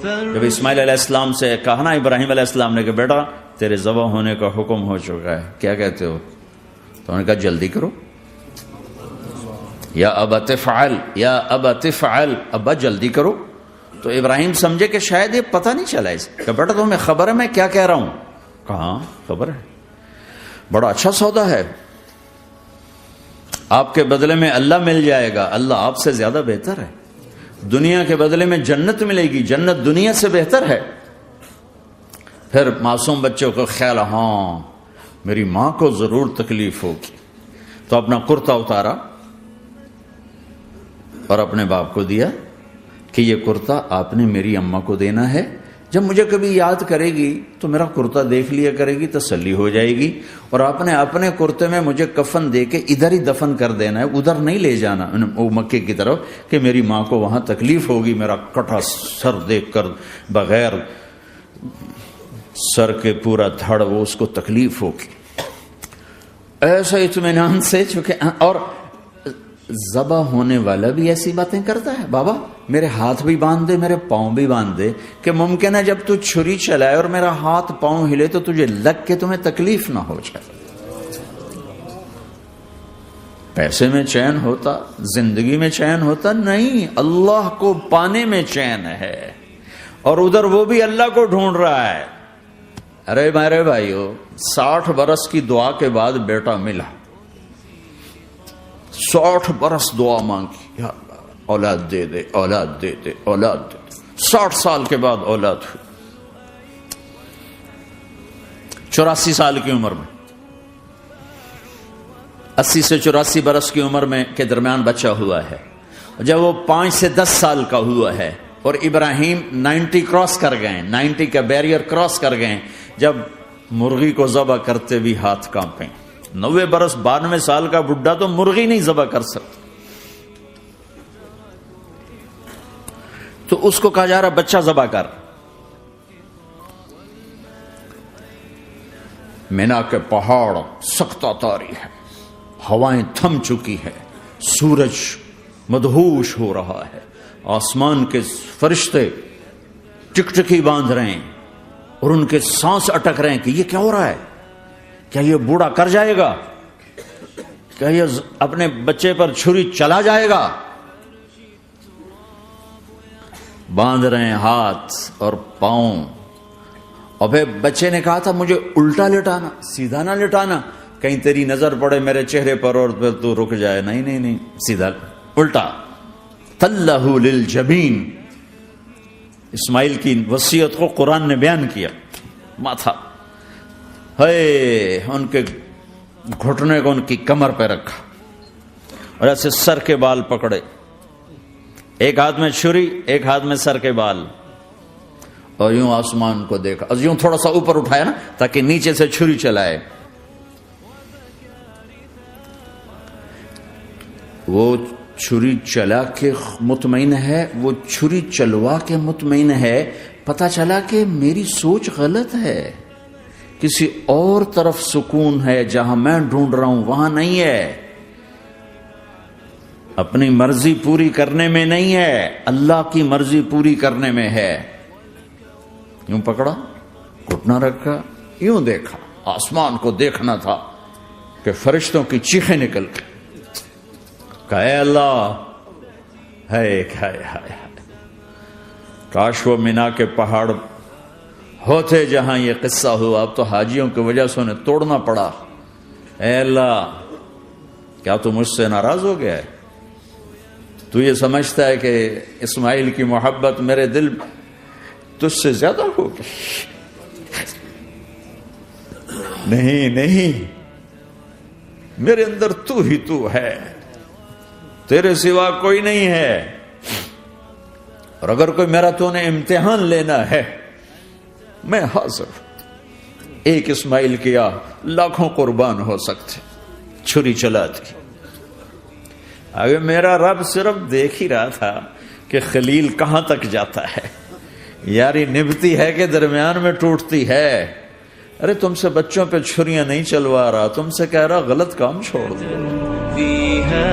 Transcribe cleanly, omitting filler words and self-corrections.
جب اسماعیل علیہ السلام سے کہا نا ابراہیم علیہ السلام نے کہ بیٹا تیرے ذبح ہونے کا حکم ہو چکا ہے، کیا کہتے ہو؟ تو انہوں نے کہا جلدی کرو، یا ابت افعل، یا ابت افعل، ابا جلدی کرو۔ تو ابراہیم سمجھے کہ شاید یہ پتہ نہیں چلا اس کہ بیٹا تمہیں خبر ہے میں کیا کہہ رہا ہوں؟ کہاں خبر ہے، بڑا اچھا سودا ہے، آپ کے بدلے میں اللہ مل جائے گا، اللہ آپ سے زیادہ بہتر ہے، دنیا کے بدلے میں جنت ملے گی، جنت دنیا سے بہتر ہے۔ پھر معصوم بچوں کو خیال، ہاں میری ماں کو ضرور تکلیف ہوگی، تو اپنا کرتا اتارا اور اپنے باپ کو دیا کہ یہ کرتا آپ نے میری اماں کو دینا ہے، جب مجھے کبھی یاد کرے گی تو میرا کرتا دیکھ لیا کرے گی، تسلی ہو جائے گی، اور آپ نے اپنے کرتے میں مجھے کفن دے کے ادھر ہی دفن کر دینا ہے، ادھر نہیں لے جانا وہ مکے کی طرف کہ میری ماں کو وہاں تکلیف ہوگی، میرا کٹا سر دیکھ کر بغیر سر کے پورا دھڑ وہ اس کو تکلیف ہوگی۔ ایسا اطمینان سے، چونکہ اور ذبح ہونے والا بھی ایسی باتیں کرتا ہے، بابا میرے ہاتھ بھی باندھ دے، میرے پاؤں بھی باندھ دے، کہ ممکن ہے جب تو چھری چلائے اور میرا ہاتھ پاؤں ہلے تو تجھے لگ کے تمہیں تکلیف نہ ہو جائے۔ پیسے میں چین ہوتا، زندگی میں چین ہوتا نہیں، اللہ کو پانے میں چین ہے، اور ادھر وہ بھی اللہ کو ڈھونڈ رہا ہے۔ ارے میرے بھائیو، 60 برس کی دعا کے بعد بیٹا ملا، 60 برس دعا مانگی، یا اللہ اولاد دے دے، اولاد دے دے، اولاد دے دے، 60 سال کے بعد اولاد ہوئی، 84 سال کی عمر میں، 80 سے 84 برس کی عمر میں کے درمیان بچہ ہوا ہے۔ جب وہ 5 سے 10 سال کا ہوا ہے اور ابراہیم 90 کراس کر گئے، 90 کا بیریئر کراس کر گئے، جب مرغی کو ذبح کرتے بھی ہاتھ کانپیں، 90 برس 92 سال کا بڈھا تو مرغی نہیں ذبح کر سکتا، تو اس کو کہا جا رہا بچہ ذبح کر۔ مینا کے پہاڑ سختہ تاری ہے، ہوائیں تھم چکی ہے، سورج مدہوش ہو رہا ہے، آسمان کے فرشتے ٹکٹکی باندھ رہے ہیں اور ان کے سانس اٹک رہے ہیں کہ یہ کیا ہو رہا ہے، کیا یہ بوڑھا کر جائے گا، کیا یہ اپنے بچے پر چھری چلا جائے گا؟ باندھ رہے ہیں ہاتھ اور پاؤں، اور پھر بچے نے کہا تھا مجھے الٹا لٹانا، سیدھا نہ لٹانا، کہیں تیری نظر پڑے میرے چہرے پر اور پھر تو رک جائے، نہیں نہیں نہیں، سیدھا الٹا۔ تلہ للجبین، اسماعیل کی وصیت کو قرآن نے بیان کیا، ماتھا ہے ان کے گھٹنے کو ان کی کمر پہ رکھا اور ایسے سر کے بال پکڑے، ایک ہاتھ میں چھری، ایک ہاتھ میں سر کے بال، اور یوں آسمان کو دیکھا، یوں تھوڑا سا اوپر اٹھایا نا تاکہ نیچے سے چھری چلائے۔ وہ چھری چلا کے مطمئن ہے، وہ چھری چلوا کے مطمئن ہے، پتہ چلا کہ میری سوچ غلط ہے، کسی اور طرف سکون ہے، جہاں میں ڈھونڈ رہا ہوں وہاں نہیں ہے، اپنی مرضی پوری کرنے میں نہیں ہے، اللہ کی مرضی پوری کرنے میں ہے۔ یوں پکڑا، گھٹنا رکھا، یوں دیکھا، آسمان کو دیکھنا تھا کہ فرشتوں کی چیخیں نکل گئی، کہ اے اللہ، ہے کاش وہ مینا کے پہاڑ ہوتے جہاں یہ قصہ ہوا، اب تو حاجیوں کی وجہ سے انہیں توڑنا پڑا۔ اے اللہ، کیا تو مجھ سے ناراض ہو گیا ہے؟ تو یہ سمجھتا ہے کہ اسماعیل کی محبت میرے دل تجھ سے زیادہ ہوگی؟ نہیں، میرے اندر تو ہی تو ہے، تیرے سوا کوئی نہیں ہے، اور اگر کوئی میرا تو نے امتحان لینا ہے میں حاضر۔ ایک اسماعیل کیا لاکھوں قربان ہو سکتے، چھری چلاتی۔ اگر میرا رب صرف دیکھ ہی رہا تھا کہ خلیل کہاں تک جاتا ہے، یاری نبھتی ہے کہ درمیان میں ٹوٹتی ہے۔ ارے تم سے بچوں پہ چھریاں نہیں چلوا رہا، تم سے کہہ رہا غلط کام چھوڑ دو۔